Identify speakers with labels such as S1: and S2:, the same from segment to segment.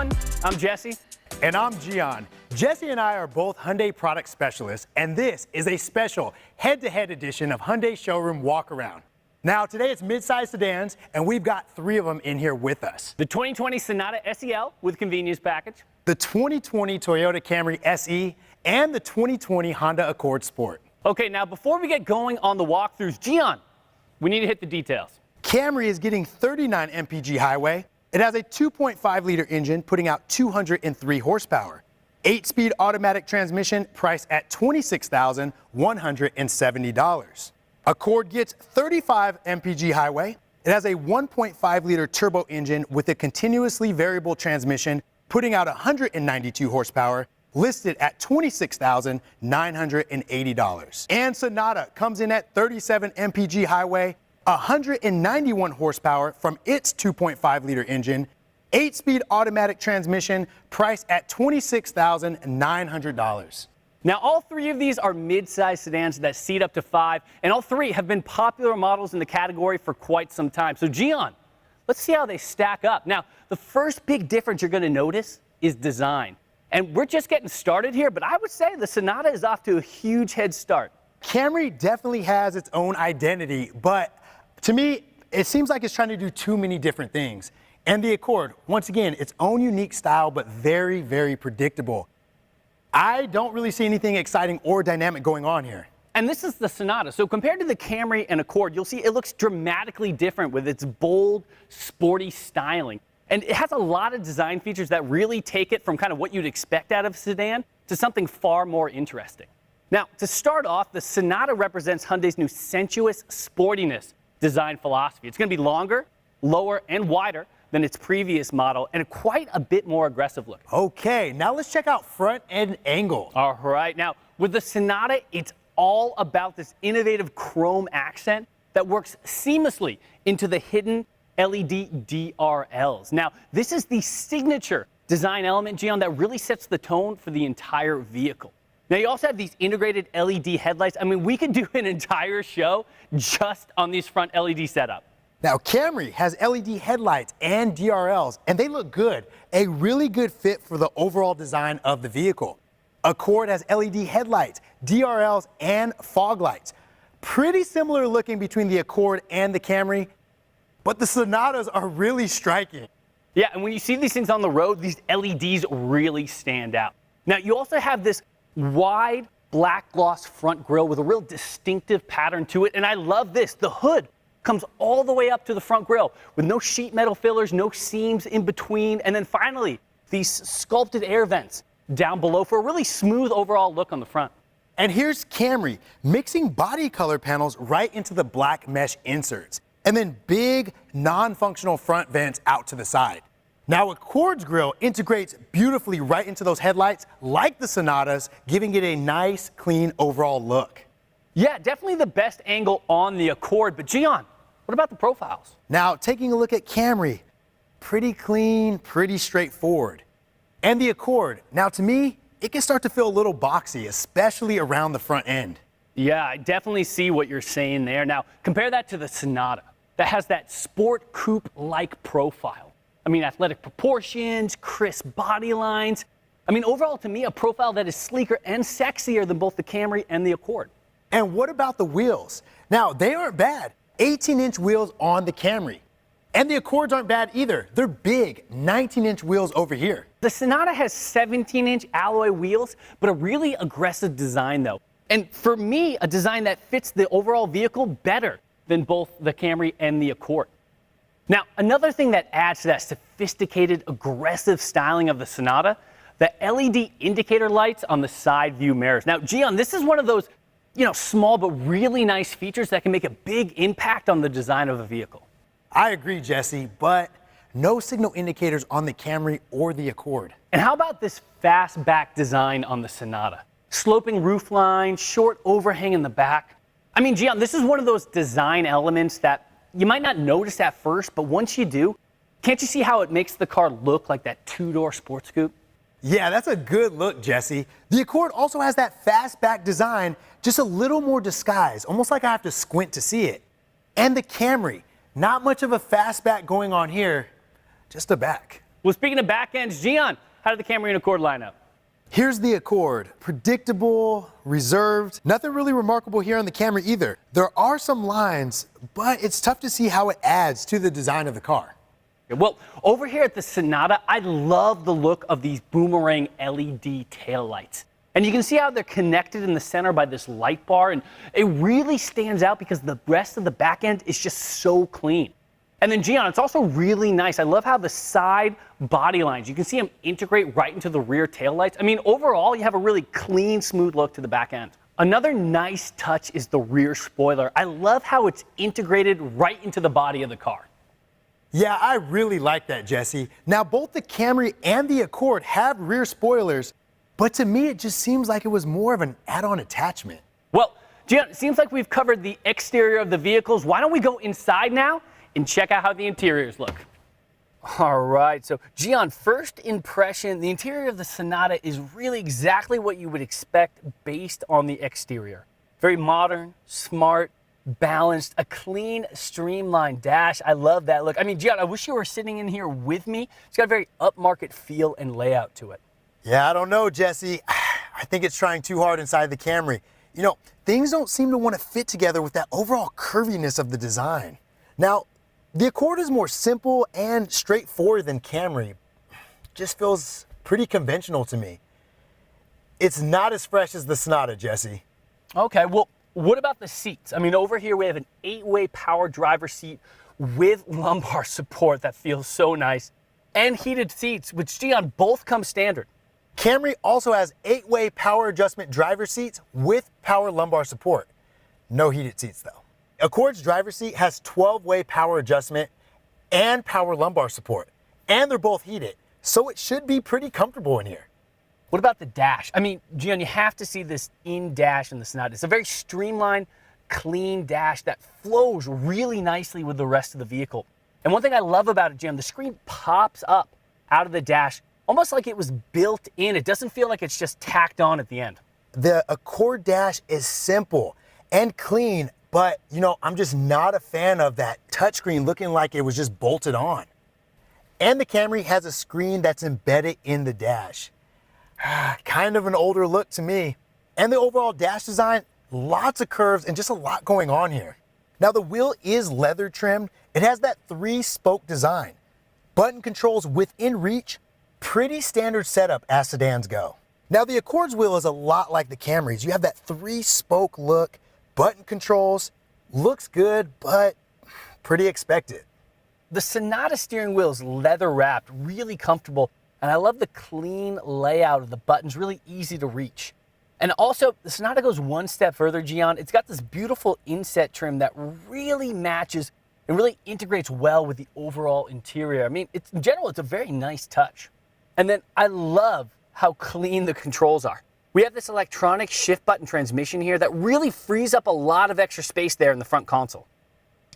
S1: everyone. I'm Jesse.
S2: And I'm Gian. Jesse and I are both Hyundai product specialists, and this is a special head-to-head edition of Hyundai Showroom Walkaround. Now, today it's mid-size sedans, and we've got 3 of them in here with us.
S1: The 2020 Sonata SEL with convenience package,
S2: The 2020 Toyota Camry SE, and the 2020 Honda Accord Sport.
S1: Okay, now before we get going on the walkthroughs, Gian, we need to hit the details.
S2: Camry is getting 39 mpg highway. It has a 2.5-liter engine putting out 203 horsepower. 8-speed automatic transmission priced at $26,170. Accord gets 35 mpg highway. It has a 1.5-liter turbo engine with a continuously variable transmission putting out 192 horsepower, listed at $26,980. And Sonata comes in at 37 mpg highway, 191 horsepower from its 2.5-liter engine, 8-speed automatic transmission priced at $26,900.
S1: Now, all 3 of these are mid-size sedans that seat up to 5, and all 3 have been popular models in the category for quite some time. So, Gian, let's see how they stack up. Now, the first big difference you're going to notice is design. And we're just getting started here, but I would say the Sonata is off to a huge head start.
S2: Camry definitely has its own identity, but to me, it seems like it's trying to do too many different things. And the Accord, once again, its own unique style, but very, very predictable. I don't really see anything exciting or dynamic going on here.
S1: And this is the Sonata. So compared to the Camry and Accord, you'll see it looks dramatically different with its bold, sporty styling. And it has a lot of design features that really take it from kind of what you'd expect out of a sedan to something far more interesting. Now, to start off, the Sonata represents Hyundai's new sensuous sportiness design philosophy. It's going to be longer, lower, and wider than its previous model, and quite a bit more aggressive look.
S2: Okay, now let's check out front end angle.
S1: All right, now with the Sonata, it's all about this innovative chrome accent that works seamlessly into the hidden LED DRLs. Now, this is the signature design element, Gian, that really sets the tone for the entire vehicle. Now, you also have these integrated LED headlights. I mean, we could do an entire show just on these front LED setup.
S2: Now, Camry has LED headlights and DRLs, and they look good. A really good fit for the overall design of the vehicle. Accord has LED headlights, DRLs, and fog lights. Pretty similar looking between the Accord and the Camry, but the Sonatas are really striking.
S1: Yeah, and when you see these things on the road, these LEDs really stand out. Now, you also have this wide black gloss front grille with a real distinctive pattern to it, and I love this. The hood comes all the way up to the front grille with no sheet metal fillers, no seams in between, and then finally, these sculpted air vents down below for a really smooth overall look on the front.
S2: And here's Camry mixing body color panels right into the black mesh inserts, and then big non-functional front vents out to the side. Now, Accord's grille integrates beautifully right into those headlights like the Sonatas, giving it a nice, clean overall look.
S1: Yeah, definitely the best angle on the Accord, but Gian, what about the profiles?
S2: Now, taking a look at Camry, pretty clean, pretty straightforward. And the Accord, now to me, it can start to feel a little boxy, especially around the front end.
S1: Yeah, I definitely see what you're saying there. Now, compare that to the Sonata that has that sport coupe-like profile. I mean, athletic proportions, crisp body lines. I mean, overall, to me, a profile that is sleeker and sexier than both the Camry and the Accord.
S2: And what about the wheels? Now, they aren't bad. 18-inch wheels on the Camry. And the Accords aren't bad either. They're big, 19-inch wheels over here.
S1: The Sonata has 17-inch alloy wheels, but a really aggressive design, though. And for me, a design that fits the overall vehicle better than both the Camry and the Accord. Now, another thing that adds to that sophisticated, aggressive styling of the Sonata, the LED indicator lights on the side view mirrors. Now, Gian, this is one of those, small but really nice features that can make a big impact on the design of a vehicle.
S2: I agree, Jesse, but no signal indicators on the Camry or the Accord.
S1: And how about this fastback design on the Sonata? Sloping roof line, short overhang in the back. I mean, Gian, this is one of those design elements that you might not notice at first, but once you do, can't you see how it makes the car look like that 2-door sports coupe?
S2: Yeah, that's a good look, Jesse. The Accord also has that fastback design, just a little more disguised, almost like I have to squint to see it. And the Camry, not much of a fastback going on here, just a back.
S1: Well, speaking of back ends, Gian, how did the Camry and Accord line up?
S2: Here's the Accord. Predictable, reserved, nothing really remarkable here on the Camry either. There are some lines, but it's tough to see how it adds to the design of the car.
S1: Well, over here at the Sonata, I love the look of these boomerang LED taillights. And you can see how they're connected in the center by this light bar, and it really stands out because the rest of the back end is just so clean. And then Gian, it's also really nice. I love how the side body lines, you can see them integrate right into the rear taillights. I mean, overall, you have a really clean, smooth look to the back end. Another nice touch is the rear spoiler. I love how it's integrated right into the body of the car.
S2: Yeah, I really like that, Jesse. Now, both the Camry and the Accord have rear spoilers, but to me, it just seems like it was more of an add-on attachment.
S1: Well, Gian, it seems like we've covered the exterior of the vehicles. Why don't we go inside now and check out how the interiors look? All right, so Gian, first impression, the interior of the Sonata is really exactly what you would expect based on the exterior. Very modern, smart, balanced, a clean, streamlined dash. I love that look. I mean, Gian, I wish you were sitting in here with me. It's got a very upmarket feel and layout to it.
S2: Yeah, I don't know, Jesse. I think it's trying too hard inside the Camry. You know, things don't seem to want to fit together with that overall curviness of the design. Now, the Accord is more simple and straightforward than Camry. Just feels pretty conventional to me. It's not as fresh as the Sonata, Jesse.
S1: Okay, well, what about the seats? I mean, over here we have an 8-way power driver seat with lumbar support that feels so nice, and heated seats, which Gian, both come standard.
S2: Camry also has 8-way power adjustment driver seats with power lumbar support. No heated seats though. Accord's driver seat has 12-way power adjustment and power lumbar support, and they're both heated, so it should be pretty comfortable in here.
S1: What about the dash? I mean, Gian, you have to see this in-dash in the Sonata. It's a very streamlined, clean dash that flows really nicely with the rest of the vehicle. And one thing I love about it, Gian, the screen pops up out of the dash almost like it was built in. It doesn't feel like it's just tacked on at the end.
S2: The Accord dash is simple and clean, but you know, I'm just not a fan of that touchscreen looking like it was just bolted on. And the Camry has a screen that's embedded in the dash. Kind of an older look to me. And the overall dash design, lots of curves and just a lot going on here. Now the wheel is leather trimmed. It has that 3-spoke design. Button controls within reach, pretty standard setup as sedans go. Now the Accord's wheel is a lot like the Camry's. You have that 3-spoke look, button controls, looks good, but pretty expected.
S1: The Sonata steering wheel is leather wrapped, really comfortable, and I love the clean layout of the buttons, really easy to reach. And also, the Sonata goes one step further, Gian. It's got this beautiful inset trim that really matches and really integrates well with the overall interior. I mean, in general, it's a very nice touch. And then I love how clean the controls are. We have this electronic shift button transmission here that really frees up a lot of extra space there in the front console.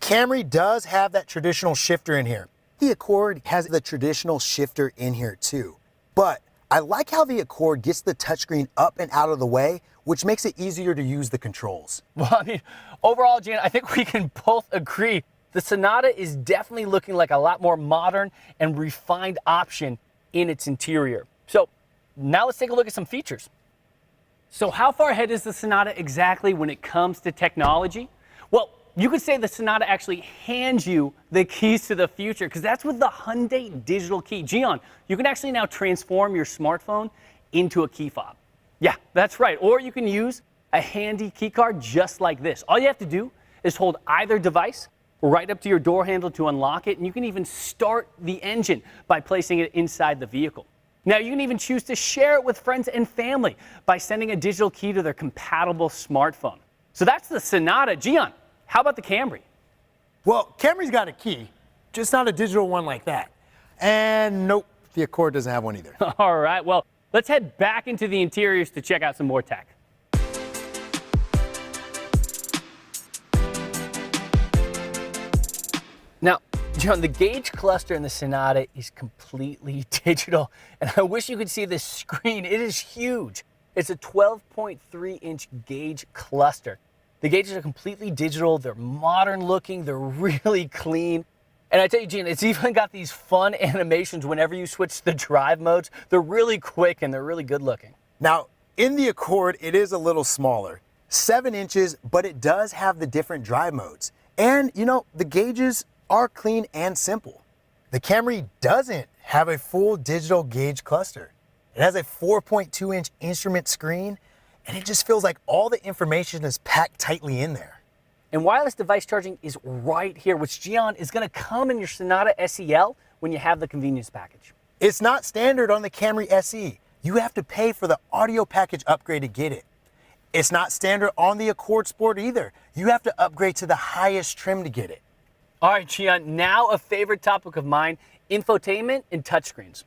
S2: Camry does have that traditional shifter in here. The Accord has the traditional shifter in here too. But I like how the Accord gets the touchscreen up and out of the way, which makes it easier to use the controls.
S1: Well, I mean, overall, Jan, I think we can both agree the Sonata is definitely looking like a lot more modern and refined option in its interior. So now let's take a look at some features. So how far ahead is the Sonata exactly when it comes to technology? Well, you could say the Sonata actually hands you the keys to the future, because that's with the Hyundai digital key. Gian, you can actually now transform your smartphone into a key fob. Yeah, that's right. Or you can use a handy key card just like this. All you have to do is hold either device right up to your door handle to unlock it, and you can even start the engine by placing it inside the vehicle. Now, you can even choose to share it with friends and family by sending a digital key to their compatible smartphone. So that's the Sonata. Gian, how about the Camry?
S2: Well, Camry's got a key, just not a digital one like that. And nope, the Accord doesn't have one either.
S1: All right, well, let's head back into the interiors to check out some more tech. Now, John, the gauge cluster in the Sonata is completely digital, and I wish you could see this screen. It is huge. It's a 12.3-inch gauge cluster. The gauges are completely digital, they're modern looking, they're really clean, And I tell you, Gene, it's even got these fun animations whenever you switch the drive modes. They're really quick and they're really good looking.
S2: Now, in the Accord, it is a little smaller, 7 inches, but it does have the different drive modes. And, you know, the gauges are clean and simple. The Camry doesn't have a full digital gauge cluster. It has a 4.2-inch instrument screen, and it just feels like all the information is packed tightly in there.
S1: And wireless device charging is right here, which, Gian, is going to come in your Sonata SEL when you have the convenience package.
S2: It's not standard on the Camry SE. You have to pay for the audio package upgrade to get it. It's not standard on the Accord Sport either. You have to upgrade to the highest trim to get it.
S1: All right, Gian, now a favorite topic of mine, infotainment and touchscreens.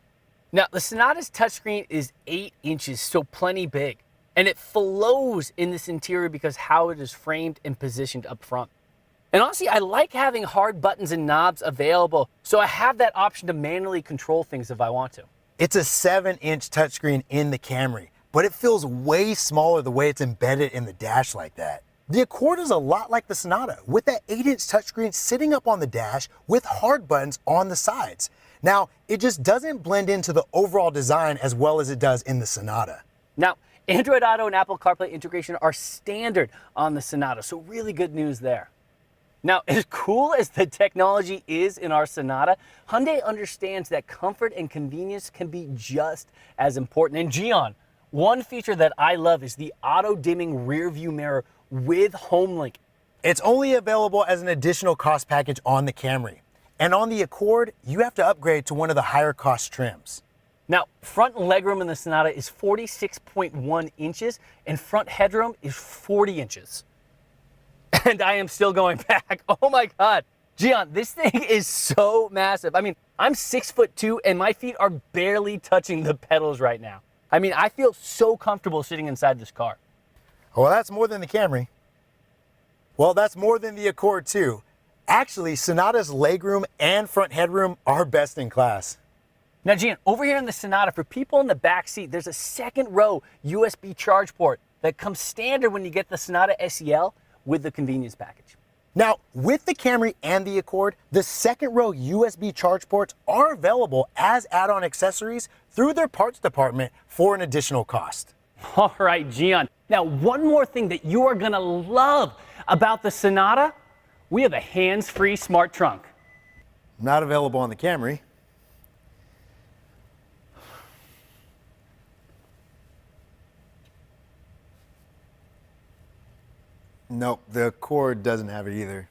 S1: Now, the Sonata's touchscreen is 8 inches, so plenty big. And it flows in this interior because how it is framed and positioned up front. And honestly, I like having hard buttons and knobs available, so I have that option to manually control things if I want to.
S2: It's a 7-inch touchscreen in the Camry, but it feels way smaller the way it's embedded in the dash like that. The Accord is a lot like the Sonata, with that 8-inch touchscreen sitting up on the dash with hard buttons on the sides. Now, it just doesn't blend into the overall design as well as it does in the Sonata.
S1: Now, Android Auto and Apple CarPlay integration are standard on the Sonata, so really good news there. Now, as cool as the technology is in our Sonata, Hyundai understands that comfort and convenience can be just as important. And Gian, one feature that I love is the auto-dimming rear view mirror with HomeLink.
S2: It's only available as an additional cost package on the Camry. And on the Accord, you have to upgrade to one of the higher cost trims.
S1: Now, front legroom in the Sonata is 46.1 inches and front headroom is 40 inches. And I am still going back. Oh my God. Gian, this thing is so massive. I mean, I'm 6'2" and my feet are barely touching the pedals right now. I mean, I feel so comfortable sitting inside this car.
S2: Well, that's more than the Camry. Well, that's more than the Accord too. Actually, Sonata's legroom and front headroom are best in class.
S1: Now, Gian, over here in the Sonata, for people in the back seat, there's a second row USB charge port that comes standard when you get the Sonata SEL with the convenience package.
S2: Now, with the Camry and the Accord, the second row USB charge ports are available as add-on accessories through their parts department for an additional cost.
S1: All right, Gian. Now, one more thing that you are gonna love about the Sonata, we have a hands-free smart trunk.
S2: Not available on the Camry. Nope, the Accord doesn't have it either.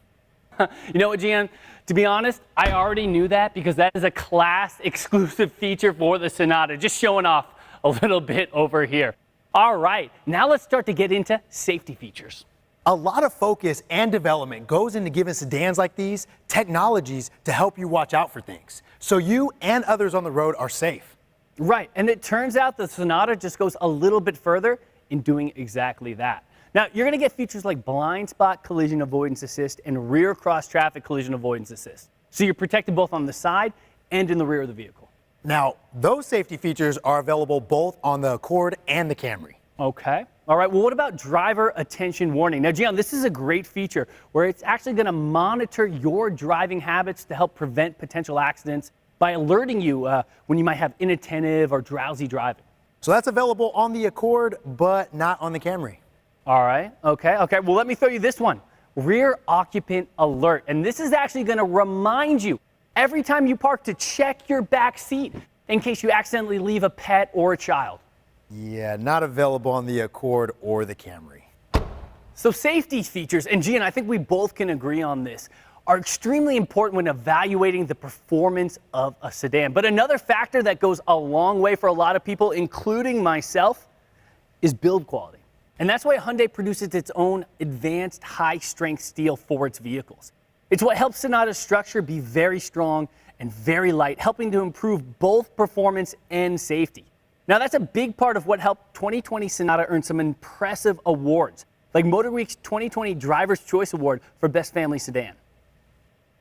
S1: You know what, Gian? To be honest, I already knew that because that is a class exclusive feature for the Sonata. Just showing off a little bit over here. All right, now let's start to get into safety features.
S2: A lot of focus and development goes into giving sedans like these technologies to help you watch out for things, so you and others on the road are safe.
S1: Right, and it turns out the Sonata just goes a little bit further in doing exactly that. Now, you're going to get features like blind spot collision avoidance assist and rear cross traffic collision avoidance assist. So you're protected both on the side and in the rear of the vehicle.
S2: Now, those safety features are available both on the Accord and the Camry.
S1: Okay. All right, well, what about driver attention warning? Now, Gian, this is a great feature where it's actually going to monitor your driving habits to help prevent potential accidents by alerting you when you might have inattentive or drowsy driving.
S2: So that's available on the Accord, but not on the Camry.
S1: All right, okay. Well, let me throw you this one. Rear occupant alert. And this is actually going to remind you every time you park to check your back seat in case you accidentally leave a pet or a child.
S2: Yeah, not available on the Accord or the Camry.
S1: So safety features, and Gian, I think we both can agree on this, are extremely important when evaluating the performance of a sedan. But another factor that goes a long way for a lot of people, including myself, is build quality. And that's why Hyundai produces its own advanced high-strength steel for its vehicles. It's what helps Sonata's structure be very strong and very light, helping to improve both performance and safety. Now, that's a big part of what helped 2020 Sonata earn some impressive awards, like MotorWeek's 2020 Driver's Choice Award for Best Family Sedan.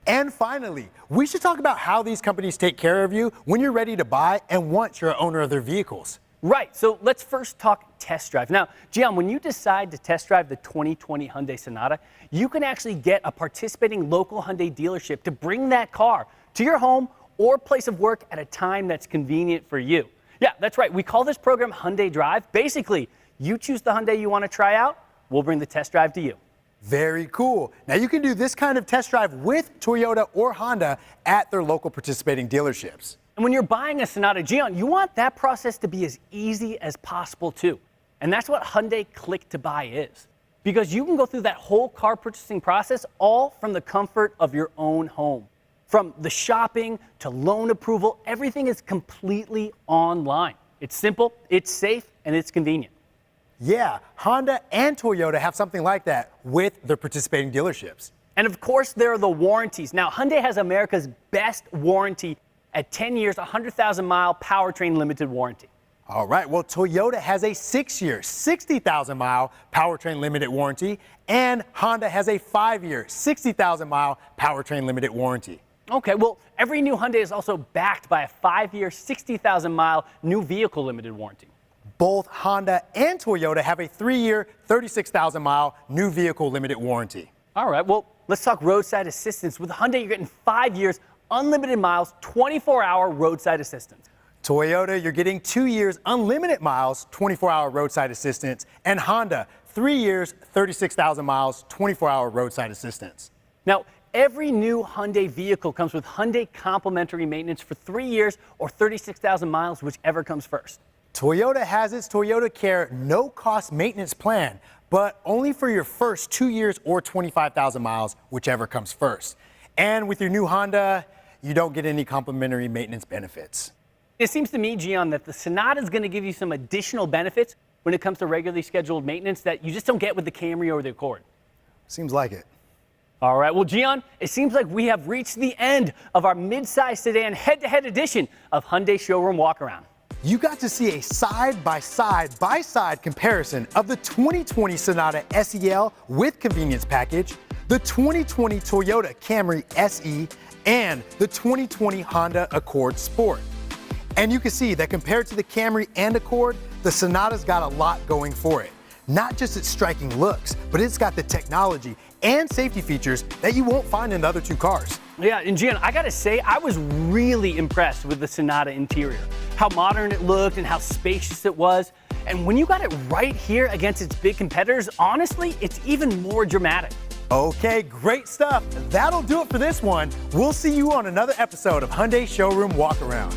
S2: And finally, we should talk about how these companies take care of you when you're ready to buy and want you're an owner of their vehicles.
S1: Right, so let's first talk test drive. Now, Gian, when you decide to test drive the 2020 Hyundai Sonata, you can actually get a participating local Hyundai dealership to bring that car to your home or place of work at a time that's convenient for you. Yeah, that's right. We call this program Hyundai Drive. Basically, you choose the Hyundai you want to try out, we'll bring the test drive to you.
S2: Very cool. Now you can do this kind of test drive with Toyota or Honda at their local participating dealerships.
S1: And when you're buying a Sonata, Gian, you want that process to be as easy as possible too. And that's what Hyundai Click to Buy is. Because you can go through that whole car purchasing process all from the comfort of your own home. From the shopping to loan approval, everything is completely online. It's simple, it's safe, and it's convenient.
S2: Yeah, Honda and Toyota have something like that with their participating dealerships.
S1: And of course, there are the warranties. Now, Hyundai has America's best warranty at 10 years, 100,000-mile powertrain limited warranty.
S2: All right, well, Toyota has a 6-year, 60,000-mile powertrain limited warranty, and Honda has a 5-year, 60,000-mile powertrain limited warranty.
S1: Okay, well, every new Hyundai is also backed by a 5-year, 60,000-mile new vehicle limited warranty.
S2: Both Honda and Toyota have a 3-year, 36,000-mile new vehicle limited warranty.
S1: All right, well, let's talk roadside assistance. With Hyundai, you're getting 5 years, unlimited miles, 24-hour roadside assistance.
S2: Toyota, you're getting 2 years, unlimited miles, 24-hour roadside assistance. And Honda, 3 years, 36,000 miles, 24-hour roadside assistance.
S1: Now, every new Hyundai vehicle comes with Hyundai complimentary maintenance for 3 years or 36,000 miles, whichever comes first.
S2: Toyota has its Toyota Care no-cost maintenance plan, but only for your first 2 years or 25,000 miles, whichever comes first. And with your new Honda, you don't get any complimentary maintenance benefits.
S1: It seems to me, Gian, that the Sonata is going to give you some additional benefits when it comes to regularly scheduled maintenance that you just don't get with the Camry or the Accord.
S2: Seems like it.
S1: All right, well, Gian, it seems like we have reached the end of our midsize sedan head-to-head edition of Hyundai Showroom Walkaround.
S2: You got to see a side-by-side comparison of the 2020 Sonata SEL with convenience package, the 2020 Toyota Camry SE, and the 2020 Honda Accord Sport. And you can see that compared to the Camry and Accord, the Sonata's got a lot going for it. Not just its striking looks, but it's got the technology and safety features that you won't find in the other two cars.
S1: Yeah, and Gian, I gotta say, I was really impressed with the Sonata interior. How modern it looked and how spacious it was. And when you got it right here against its big competitors, honestly, it's even more dramatic.
S2: Okay, great stuff. That'll do it for this one. We'll see you on another episode of Hyundai Showroom Walkaround.